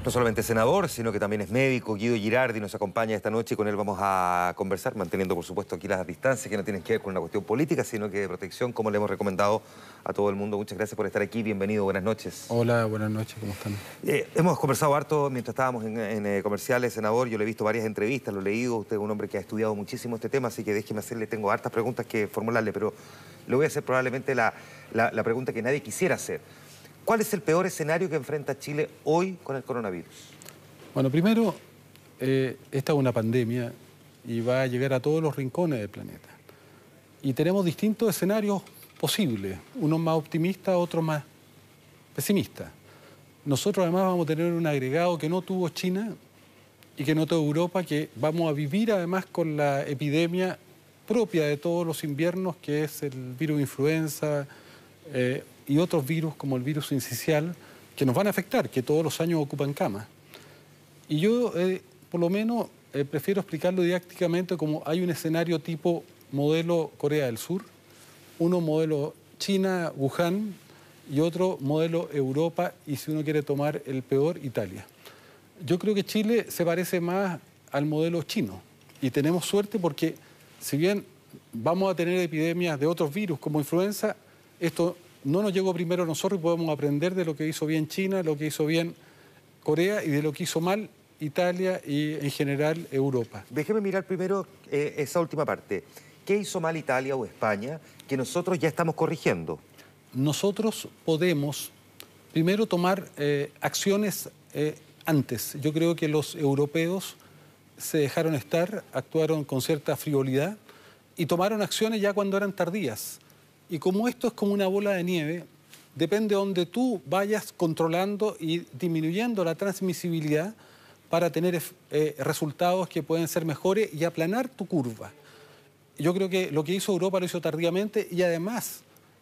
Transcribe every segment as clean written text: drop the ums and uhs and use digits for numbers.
No solamente senador, sino que también es médico. Guido Girardi nos acompaña esta noche y con él vamos a conversar, manteniendo por supuesto aquí las distancias que no tienen que ver con una cuestión política, sino que de protección, como le hemos recomendado a todo el mundo. Muchas gracias por estar aquí, bienvenido, buenas noches. Hola, buenas noches, ¿cómo están? Hemos conversado harto mientras estábamos en comerciales, senador. Yo le he visto varias entrevistas, lo he leído. Usted es un hombre que ha estudiado muchísimo este tema, así que déjeme hacerle, tengo hartas preguntas que formularle, pero le voy a hacer probablemente la pregunta que nadie quisiera hacer. ¿Cuál es el peor escenario que enfrenta Chile hoy con el coronavirus? Bueno, primero, esta es una pandemia y va a llegar a todos los rincones del planeta. Y tenemos distintos escenarios posibles, unos más optimistas, otros más pesimistas. Nosotros además vamos a tener un agregado que no tuvo China y que no tuvo Europa, que vamos a vivir además con la epidemia propia de todos los inviernos, que es el virus influenza y otros virus como el virus sincicial, que nos van a afectar, que todos los años ocupan camas. Y yo, por lo menos, prefiero explicarlo didácticamente como hay un escenario tipo modelo Corea del Sur, uno modelo China, Wuhan, y otro modelo Europa, y si uno quiere tomar el peor, Italia. Yo creo que Chile se parece más al modelo chino, y tenemos suerte porque, si bien vamos a tener epidemias de otros virus como influenza, esto no nos llegó primero a nosotros y podemos aprender de lo que hizo bien China, lo que hizo bien Corea y de lo que hizo mal Italia y en general Europa. Déjeme mirar primero esa última parte. ¿Qué hizo mal Italia o España que nosotros ya estamos corrigiendo? Nosotros podemos primero tomar acciones antes. Yo creo que los europeos se dejaron estar, actuaron con cierta frivolidad y tomaron acciones ya cuando eran tardías. Y como esto es como una bola de nieve, depende de donde tú vayas controlando y disminuyendo la transmisibilidad para tener resultados que pueden ser mejores y aplanar tu curva. Yo creo que lo que hizo Europa lo hizo tardíamente y además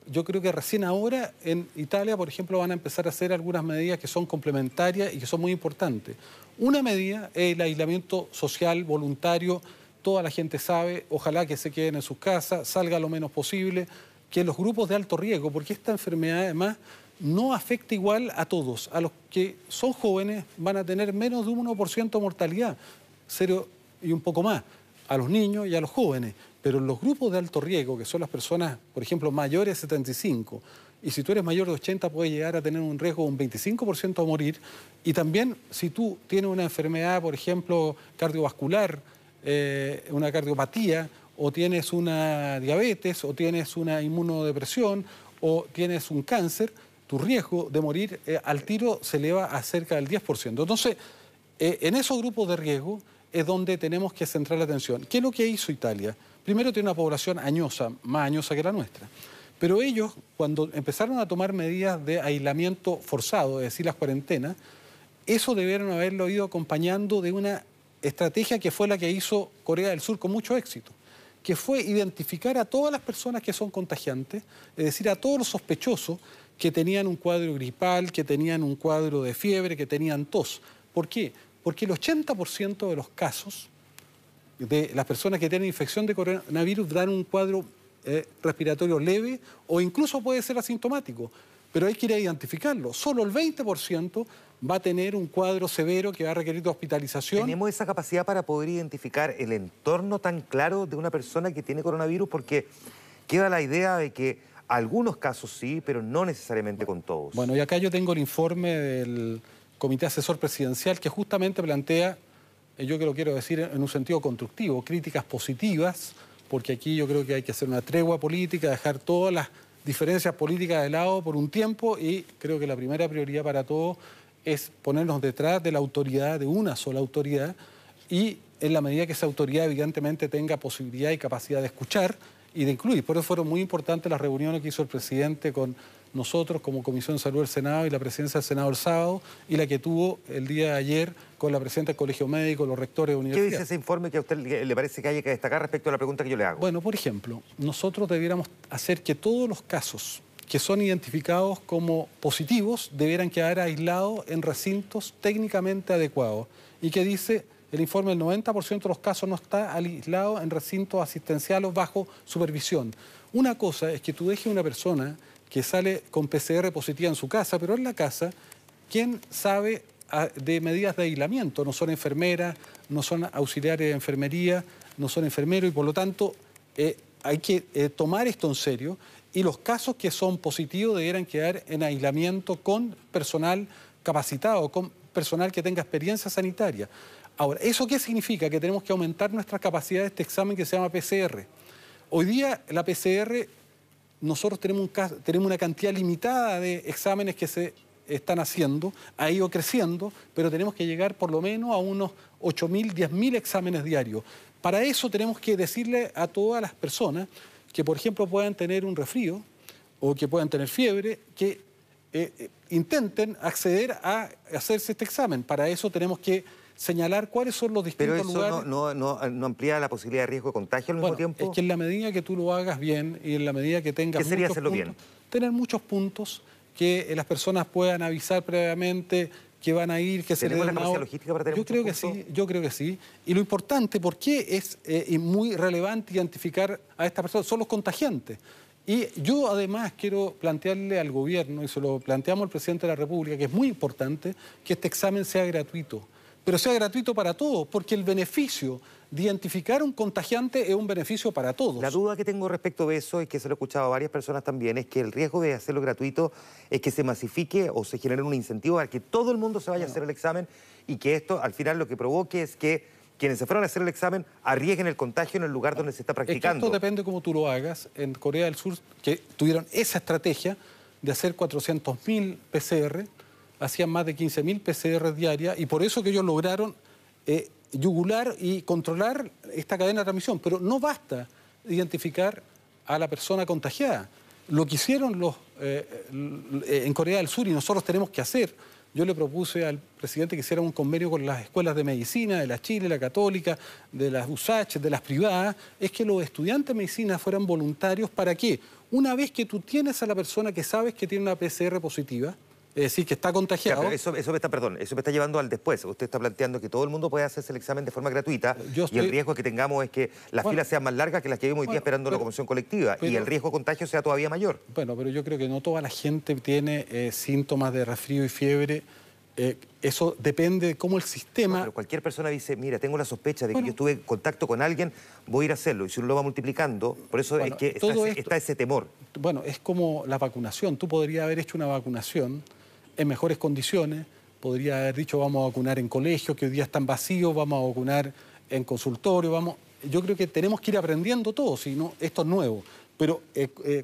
yo creo que recién ahora en Italia, por ejemplo, van a empezar a hacer algunas medidas que son complementarias y que son muy importantes. Una medida es el aislamiento social voluntario, toda la gente sabe, ojalá que se queden en sus casas, salga lo menos posible, que los grupos de alto riesgo, porque esta enfermedad además no afecta igual a todos. A los que son jóvenes van a tener menos de un 1% de mortalidad, 0 y un poco más, a los niños y a los jóvenes. Pero en los grupos de alto riesgo, que son las personas, por ejemplo, mayores de 75, y si tú eres mayor de 80 puedes llegar a tener un riesgo de un 25% de morir, y también si tú tienes una enfermedad, por ejemplo, cardiovascular, una cardiopatía, o tienes una diabetes, o tienes una inmunodepresión, o tienes un cáncer, tu riesgo de morir al tiro se eleva a cerca del 10%. Entonces, en esos grupos de riesgo es donde tenemos que centrar la atención. ¿Qué es lo que hizo Italia? Primero, tiene una población añosa, más añosa que la nuestra. Pero ellos, cuando empezaron a tomar medidas de aislamiento forzado, es decir, las cuarentenas, eso debieron haberlo ido acompañando de una estrategia que fue la que hizo Corea del Sur con mucho éxito, que fue identificar a todas las personas que son contagiantes, es decir, a todos los sospechosos que tenían un cuadro gripal, que tenían un cuadro de fiebre, que tenían tos. ¿Por qué? Porque el 80% de los casos de las personas que tienen infección de coronavirus dan un cuadro respiratorio leve o incluso puede ser asintomático, pero hay que ir a identificarlo. Solo el 20% va a tener un cuadro severo que va a requerir de hospitalización. ¿Tenemos esa capacidad para poder identificar el entorno tan claro de una persona que tiene coronavirus? Porque queda la idea de que algunos casos sí, pero no necesariamente con todos. Bueno, y acá yo tengo el informe del Comité Asesor Presidencial que justamente plantea, yo que lo quiero decir en un sentido constructivo, críticas positivas, porque aquí yo creo que hay que hacer una tregua política, dejar todas las diferencias políticas de lado por un tiempo y creo que la primera prioridad para todos es ponernos detrás de la autoridad, de una sola autoridad, y en la medida que esa autoridad evidentemente tenga posibilidad y capacidad de escuchar y de incluir. Por eso fueron muy importantes las reuniones que hizo el presidente con nosotros como Comisión de Salud del Senado y la presidencia del Senado el sábado, y la que tuvo el día de ayer con la presidenta del Colegio Médico, los rectores de universidades. ¿Qué dice ese informe que a usted le parece que haya que destacar respecto a la pregunta que yo le hago? Bueno, por ejemplo, nosotros debiéramos hacer que todos los casos que son identificados como positivos debieran quedar aislados en recintos técnicamente adecuados. Y que dice el informe, el 90% de los casos no está aislado en recintos asistenciales bajo supervisión. Una cosa es que tú dejes a una persona que sale con PCR positiva en su casa, pero en la casa, ¿quién sabe de medidas de aislamiento. No son enfermeras, no son auxiliares de enfermería, no son enfermeros y por lo tanto hay que tomar esto en serio y los casos que son positivos debieran quedar en aislamiento con personal capacitado, con personal que tenga experiencia sanitaria. Ahora, ¿eso qué significa? Que tenemos que aumentar nuestra capacidad de este examen que se llama PCR. Hoy día la PCR, nosotros tenemos una cantidad limitada de exámenes que se están haciendo, ha ido creciendo, pero tenemos que llegar por lo menos a unos 8.000, 10.000 exámenes diarios. Para eso tenemos que decirle a todas las personas que, por ejemplo, puedan tener un resfrío o que puedan tener fiebre, que intenten acceder a hacerse este examen. Para eso tenemos que señalar cuáles son los distintos lugares. ¿Pero eso no amplía la posibilidad de riesgo de contagio al mismo tiempo? Es que en la medida que tú lo hagas bien y en la medida que tengas ¿Qué sería hacerlo bien? Tener muchos puntos, que las personas puedan avisar previamente que van a ir, que se les dé ¿Tenemos la capacidad logística para tener muchos puntos? Yo creo que sí. Y lo importante, ¿por qué es muy relevante identificar a estas personas? Son los contagiantes. Y yo además quiero plantearle al gobierno, y se lo planteamos al presidente de la República, que es muy importante que este examen sea gratuito. Pero sea gratuito para todos, porque el beneficio de identificar un contagiante es un beneficio para todos. La duda que tengo respecto de eso, y que se lo he escuchado a varias personas también, es que el riesgo de hacerlo gratuito es que se masifique o se genere un incentivo para que todo el mundo se vaya a hacer el examen y que esto al final lo que provoque es que quienes se fueron a hacer el examen arriesguen el contagio en el lugar donde se está practicando. Es que esto depende cómo tú lo hagas. En Corea del Sur, que tuvieron esa estrategia de hacer 400.000 PCR, hacían más de 15.000 PCR diarias y por eso que ellos lograron yugular y controlar esta cadena de transmisión. Pero no basta identificar a la persona contagiada. Lo que hicieron en Corea del Sur y nosotros tenemos que hacer. Yo le propuse al presidente que hiciera un convenio con las escuelas de medicina, de la Chile, la Católica, de las USACH, de las privadas, es que los estudiantes de medicina fueran voluntarios. ¿Para qué? Una vez que tú tienes a la persona que sabes que tiene una PCR positiva, es decir, que está contagiado. Ya, pero eso me está llevando al después. Usted está planteando que todo el mundo puede hacerse el examen de forma gratuita y el riesgo que tengamos es que las filas sean más largas que las que vimos hoy día esperando la locomoción colectiva y el riesgo de contagio sea todavía mayor. Bueno, pero yo creo que no toda la gente tiene síntomas de resfrío y fiebre. Eso depende de cómo el sistema... Pero cualquier persona dice, mira, tengo la sospecha de que yo estuve en contacto con alguien, voy a ir a hacerlo. Y si uno lo va multiplicando, por eso es que está ese temor. Bueno, es como la vacunación. Tú podrías haber hecho una vacunación en mejores condiciones, podría haber dicho vamos a vacunar en colegios que hoy día están vacíos, vamos a vacunar en consultorio, yo creo que tenemos que ir aprendiendo todo, si no, esto es nuevo. Pero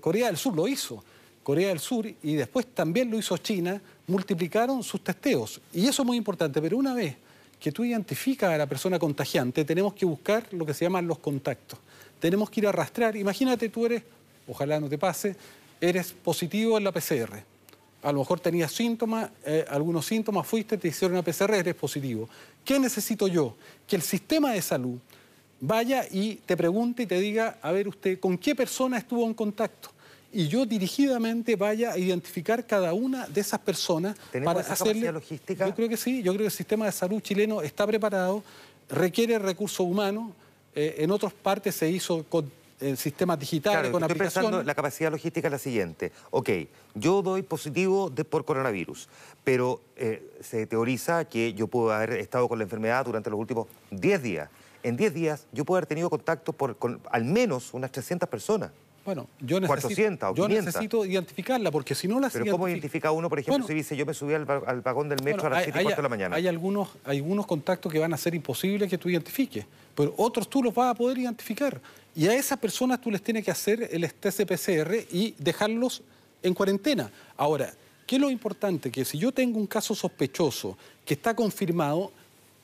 Corea del Sur lo hizo, Corea del Sur y después también lo hizo China, multiplicaron sus testeos. Y eso es muy importante, pero una vez que tú identificas a la persona contagiante, tenemos que buscar lo que se llaman los contactos. Tenemos que ir a rastrear, imagínate tú eres, ojalá no te pase, eres positivo en la PCR. A lo mejor tenías síntomas, algunos síntomas, fuiste, te hicieron una PCR, eres positivo. ¿Qué necesito yo? Que el sistema de salud vaya y te pregunte y te diga, a ver usted, ¿con qué persona estuvo en contacto? Y yo dirigidamente vaya a identificar cada una de esas personas para esa capacidad logística? Yo creo que sí, yo creo que el sistema de salud chileno está preparado, requiere recursos humanos, en otras partes se hizo con sistemas digitales, con aplicaciones. Estoy pensando, la capacidad logística es la siguiente. Ok, yo doy positivo por coronavirus, pero se teoriza que yo puedo haber estado con la enfermedad durante los últimos 10 días. En 10 días yo puedo haber tenido contacto con al menos unas 300 personas. Bueno, yo 400 o 500. necesito identificarla, porque si no las Pero ¿cómo identifica uno, por ejemplo, si dice yo me subí al vagón del metro a las 7:15 de la mañana? Hay algunos contactos que van a ser imposibles que tú identifiques, pero otros tú los vas a poder identificar. Y a esas personas tú les tienes que hacer el test de PCR y dejarlos en cuarentena. Ahora, ¿qué es lo importante? Que si yo tengo un caso sospechoso que está confirmado,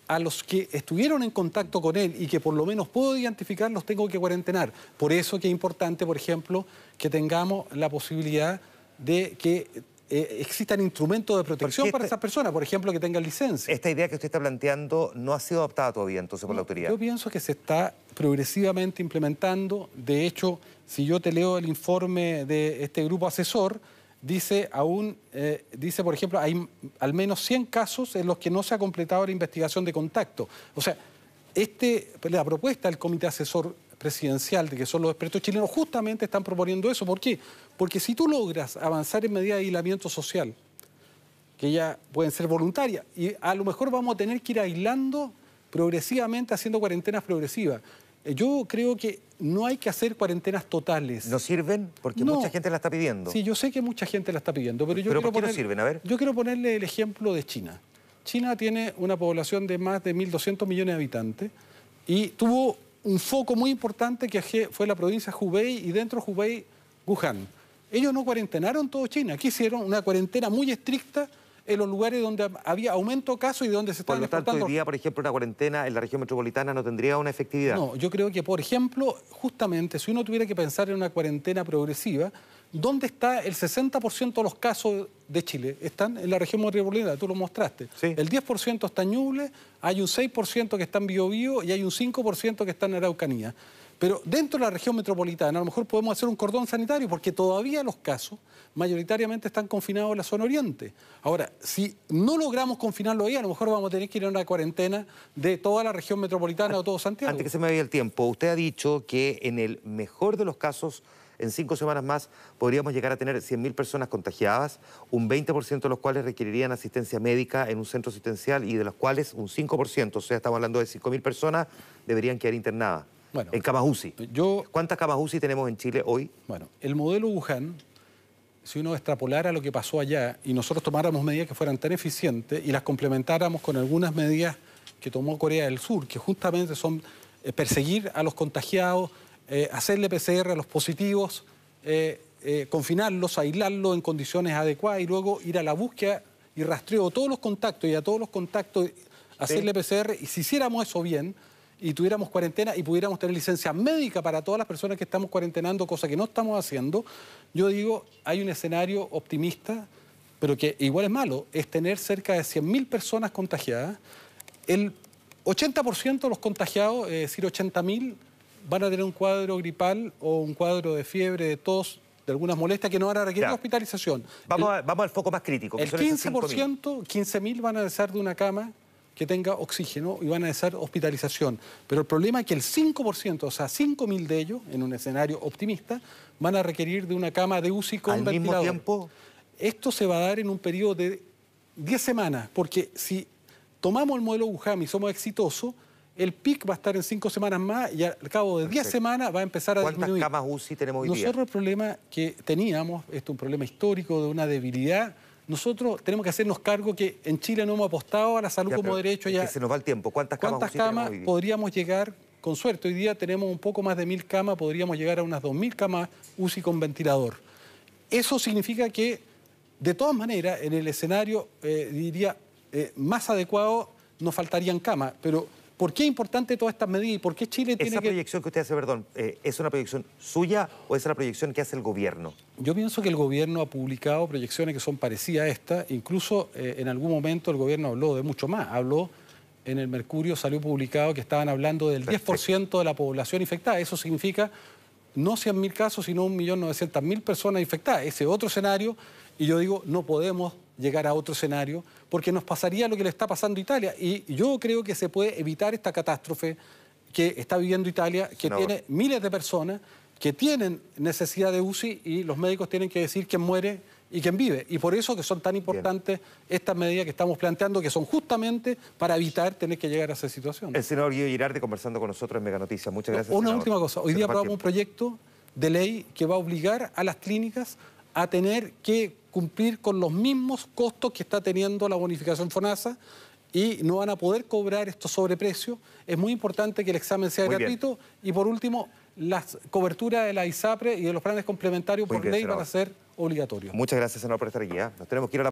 a los que estuvieron en contacto con él y que por lo menos puedo identificar, los tengo que cuarentenar. Por eso que es importante, por ejemplo, que tengamos la posibilidad de que existan instrumentos de protección para esas personas, por ejemplo, que tengan licencia. Esta idea que usted está planteando no ha sido adoptada todavía, entonces, por la autoridad. Yo pienso que se está progresivamente implementando. De hecho, si yo te leo el informe de este grupo asesor, dice, por ejemplo, hay al menos 100 casos en los que no se ha completado la investigación de contacto. O sea, la propuesta del Comité Asesor Presidencial, de que son los expertos chilenos, justamente están proponiendo eso. ¿Por qué? Porque si tú logras avanzar en medida de aislamiento social, que ya pueden ser voluntarias. Y a lo mejor vamos a tener que ir aislando progresivamente, haciendo cuarentenas progresivas. Yo creo que no hay que hacer cuarentenas totales. ¿No sirven? Porque No. mucha gente la está pidiendo. Sí, yo sé que mucha gente la está pidiendo, pero yo ¿Pero por qué no sirven? A ver. Yo quiero ponerle el ejemplo de China. China tiene una población de más de 1.200 millones de habitantes y tuvo un foco muy importante que fue la provincia de Hubei y dentro de Hubei, Wuhan. Ellos no cuarentenaron todo China, aquí hicieron una cuarentena muy estricta en los lugares donde había aumento de casos y donde se estaban Por lo tanto, exportando. hoy día, por ejemplo, una cuarentena en la región metropolitana no tendría una efectividad. No, yo creo que, por ejemplo, justamente, si uno tuviera que pensar en una cuarentena progresiva, ¿dónde está el 60% de los casos de Chile? Están en la región metropolitana, tú lo mostraste. Sí. El 10% está en Ñuble, hay un 6% que está en Biobío y hay un 5% que está en Araucanía. Pero dentro de la región metropolitana a lo mejor podemos hacer un cordón sanitario porque todavía los casos mayoritariamente están confinados en la zona oriente. Ahora, si no logramos confinarlo ahí, a lo mejor vamos a tener que ir a una cuarentena de toda la región metropolitana o todo Santiago. Antes que se me vaya el tiempo, usted ha dicho que en el mejor de los casos, en 5 semanas más, podríamos llegar a tener 100.000 personas contagiadas, un 20% de los cuales requerirían asistencia médica en un centro asistencial y de los cuales un 5%, o sea, estamos hablando de 5.000 personas, deberían quedar internadas. Bueno, en camas UCI. ¿Cuántas camas UCI tenemos en Chile hoy? Bueno, el modelo Wuhan, si uno extrapolara lo que pasó allá y nosotros tomáramos medidas que fueran tan eficientes y las complementáramos con algunas medidas que tomó Corea del Sur, que justamente son perseguir a los contagiados, hacerle PCR a los positivos, confinarlos, aislarlos en condiciones adecuadas y luego ir a la búsqueda y rastreo de todos los contactos y a todos los contactos hacerle PCR. Y si hiciéramos eso bien y tuviéramos cuarentena y pudiéramos tener licencia médica para todas las personas que estamos cuarentenando, cosa que no estamos haciendo, yo digo, hay un escenario optimista, pero que igual es malo, es tener cerca de 100.000 personas contagiadas. El 80% de los contagiados, es decir, 80.000, van a tener un cuadro gripal o un cuadro de fiebre, de tos, de algunas molestias que no van a requerir hospitalización. Vamos al foco más crítico. Que el son 15%, 15.000 van a necesitar de una cama que tenga oxígeno y van a necesitar hospitalización. Pero el problema es que el 5%, o sea, 5.000 de ellos, en un escenario optimista, van a requerir de una cama de UCI con ventilador. ¿Al mismo tiempo? Esto se va a dar en un periodo de 10 semanas, porque si tomamos el modelo Wuhan y somos exitosos, el pic va a estar en 5 semanas más y al cabo de 10 semanas va a empezar a disminuir. ¿Cuántas camas UCI tenemos hoy día? Nosotros el problema que teníamos, esto es un problema histórico de una debilidad, nosotros tenemos que hacernos cargo que en Chile no hemos apostado a la salud como derecho. Que se nos va el tiempo. ¿Cuántas camas UCI podríamos llegar? Con suerte, hoy día tenemos un poco más de 1.000 camas, podríamos llegar a unas 2.000 camas UCI con ventilador. Eso significa que, de todas maneras, en el escenario, diría, más adecuado, nos faltarían camas. Pero, ¿por qué es importante todas estas medidas y por qué Chile tiene Esa proyección que usted hace, perdón, ¿es una proyección suya o es la proyección que hace el gobierno? Yo pienso que el gobierno ha publicado proyecciones que son parecidas a esta. Incluso en algún momento el gobierno habló de mucho más. Habló, en el Mercurio salió publicado que estaban hablando del 10% de la población infectada. Eso significa no 100.000 casos, sino 1.900.000 personas infectadas. Ese otro escenario, y yo digo, no podemos llegar a otro escenario, porque nos pasaría lo que le está pasando a Italia. Y yo creo que se puede evitar esta catástrofe que está viviendo Italia, que tiene miles de personas que tienen necesidad de UCI y los médicos tienen que decir quién muere y quién vive. Y por eso que son tan importantes estas medidas que estamos planteando, que son justamente para evitar tener que llegar a esa situación. El senador Guido Girardi conversando con nosotros en Mega Noticias. Muchas gracias, Una senador. última cosa. Hoy día aprobamos un proyecto de ley que va a obligar a las clínicas a tener que cumplir con los mismos costos que está teniendo la bonificación FONASA y no van a poder cobrar estos sobreprecios. Es muy importante que el examen sea gratuito. Y por último, las coberturas de la ISAPRE y de los planes complementarios por ley van a ser obligatorios. Muchas gracias, senador, por estar aquí. Nos tenemos que ir a la